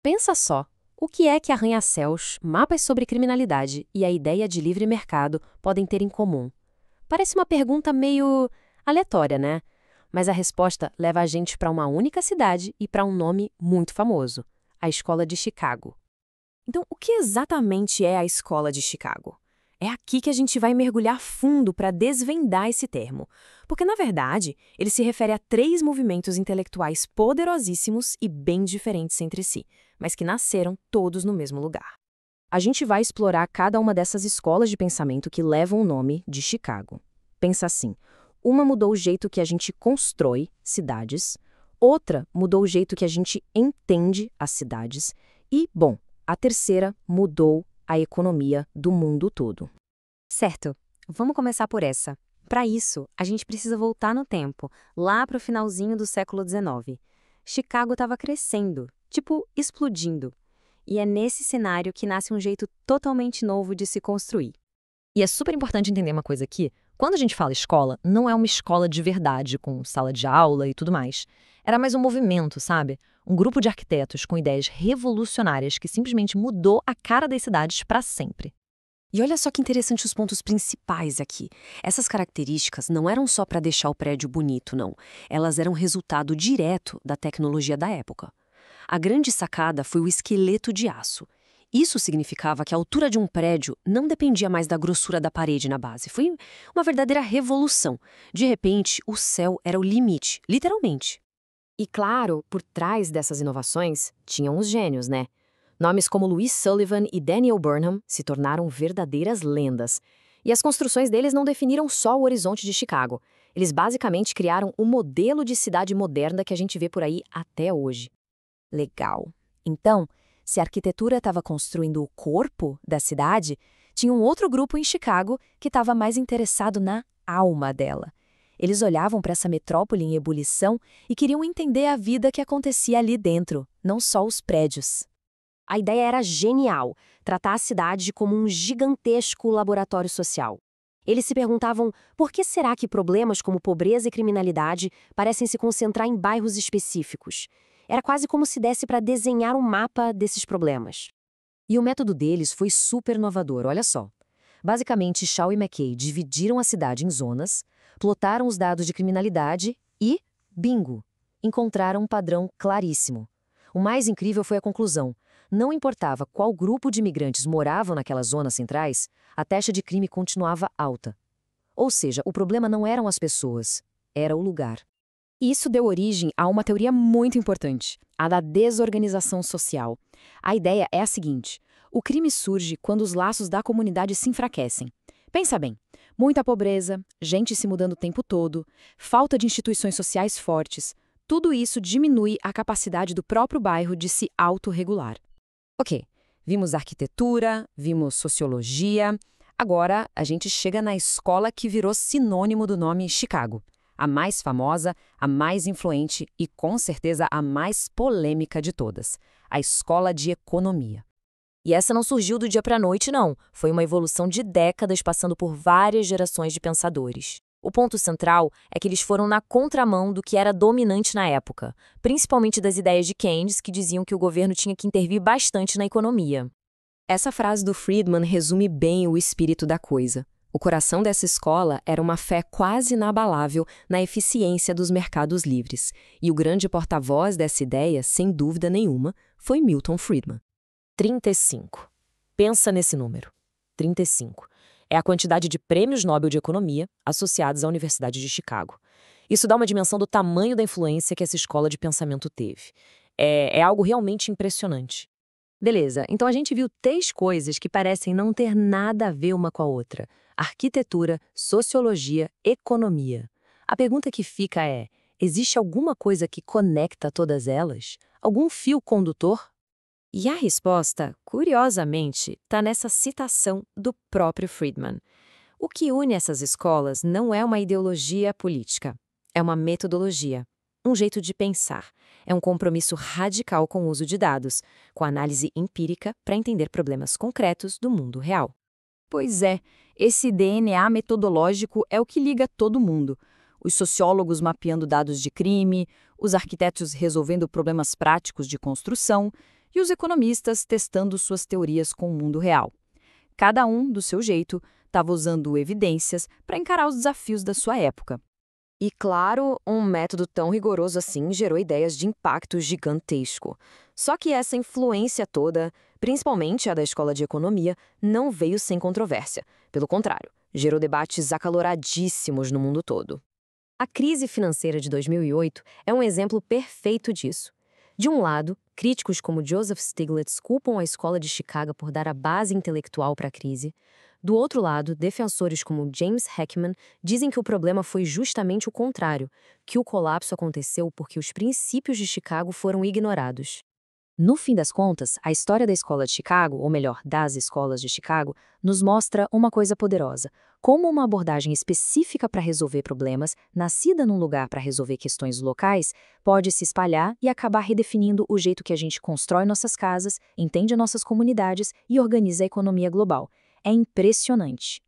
Pensa só, o que é que arranha-céus, mapas sobre criminalidade e a ideia de livre mercado podem ter em comum? Parece uma pergunta meio aleatória, né? Mas a resposta leva a gente para uma única cidade e para um nome muito famoso: a Escola de Chicago. Então, o que exatamente é a Escola de Chicago? É aqui que a gente vai mergulhar fundo para desvendar esse termo, porque, na verdade, ele se refere a três movimentos intelectuais poderosíssimos e bem diferentes entre si, mas que nasceram todos no mesmo lugar. A gente vai explorar cada uma dessas escolas de pensamento que levam o nome de Chicago. Pensa assim, uma mudou o jeito que a gente constrói cidades, outra mudou o jeito que a gente entende as cidades e, bom, a terceira mudou a economia do mundo todo. Certo, vamos começar por essa. Para isso, a gente precisa voltar no tempo, lá para o finalzinho do século XIX. Chicago estava crescendo, tipo explodindo. E é nesse cenário que nasce um jeito totalmente novo de se construir. E é super importante entender uma coisa aqui. Quando a gente fala escola, não é uma escola de verdade, com sala de aula e tudo mais. Era mais um movimento, sabe? Um grupo de arquitetos com ideias revolucionárias que simplesmente mudou a cara das cidades para sempre. E olha só que interessante os pontos principais aqui. Essas características não eram só para deixar o prédio bonito, não. Elas eram resultado direto da tecnologia da época. A grande sacada foi o esqueleto de aço. Isso significava que a altura de um prédio não dependia mais da grossura da parede na base. Foi uma verdadeira revolução. De repente, o céu era o limite, literalmente. E claro, por trás dessas inovações, tinham os gênios, né? Nomes como Louis Sullivan e Daniel Burnham se tornaram verdadeiras lendas. E as construções deles não definiram só o horizonte de Chicago. Eles basicamente criaram o modelo de cidade moderna que a gente vê por aí até hoje. Legal. Então, se a arquitetura estava construindo o corpo da cidade, tinha um outro grupo em Chicago que estava mais interessado na alma dela. Eles olhavam para essa metrópole em ebulição e queriam entender a vida que acontecia ali dentro, não só os prédios. A ideia era genial, tratar a cidade como um gigantesco laboratório social. Eles se perguntavam por que será que problemas como pobreza e criminalidade parecem se concentrar em bairros específicos. Era quase como se desse para desenhar um mapa desses problemas. E o método deles foi super inovador, olha só. Basicamente, Shaw e McKay dividiram a cidade em zonas, plotaram os dados de criminalidade e, bingo, encontraram um padrão claríssimo. O mais incrível foi a conclusão. Não importava qual grupo de imigrantes moravam naquelas zonas centrais, a taxa de crime continuava alta. Ou seja, o problema não eram as pessoas, era o lugar. Isso deu origem a uma teoria muito importante, a da desorganização social. A ideia é a seguinte: o crime surge quando os laços da comunidade se enfraquecem. Pensa bem, muita pobreza, gente se mudando o tempo todo, falta de instituições sociais fortes, tudo isso diminui a capacidade do próprio bairro de se autorregular. Ok, vimos arquitetura, vimos sociologia, agora a gente chega na escola que virou sinônimo do nome Chicago. A mais famosa, a mais influente e, com certeza, a mais polêmica de todas, a Escola de Economia. E essa não surgiu do dia para a noite, não. Foi uma evolução de décadas passando por várias gerações de pensadores. O ponto central é que eles foram na contramão do que era dominante na época, principalmente das ideias de Keynes, que diziam que o governo tinha que intervir bastante na economia. Essa frase do Friedman resume bem o espírito da coisa. O coração dessa escola era uma fé quase inabalável na eficiência dos mercados livres, e o grande porta-voz dessa ideia, sem dúvida nenhuma, foi Milton Friedman. 35. Pensa nesse número. 35. É a quantidade de prêmios Nobel de Economia associados à Universidade de Chicago. Isso dá uma dimensão do tamanho da influência que essa escola de pensamento teve. É algo realmente impressionante. Beleza, então a gente viu três coisas que parecem não ter nada a ver uma com a outra: arquitetura, sociologia, economia. A pergunta que fica é: existe alguma coisa que conecta todas elas? Algum fio condutor? E a resposta, curiosamente, está nessa citação do próprio Friedman. O que une essas escolas não é uma ideologia política, é uma metodologia, um jeito de pensar. É um compromisso radical com o uso de dados, com análise empírica para entender problemas concretos do mundo real. Pois é, esse DNA metodológico é o que liga todo mundo. Os sociólogos mapeando dados de crime, os arquitetos resolvendo problemas práticos de construção e os economistas testando suas teorias com o mundo real. Cada um, do seu jeito, estava usando evidências para encarar os desafios da sua época. E, claro, um método tão rigoroso assim gerou ideias de impacto gigantesco. Só que essa influência toda, principalmente a da escola de economia, não veio sem controvérsia. Pelo contrário, gerou debates acaloradíssimos no mundo todo. A crise financeira de 2008 é um exemplo perfeito disso. De um lado, críticos como Joseph Stiglitz culpam a escola de Chicago por dar a base intelectual para a crise. Do outro lado, defensores como James Heckman dizem que o problema foi justamente o contrário, que o colapso aconteceu porque os princípios de Chicago foram ignorados. No fim das contas, a história da escola de Chicago, ou melhor, das escolas de Chicago, nos mostra uma coisa poderosa: como uma abordagem específica para resolver problemas, nascida num lugar para resolver questões locais, pode se espalhar e acabar redefinindo o jeito que a gente constrói nossas casas, entende nossas comunidades e organiza a economia global. É impressionante.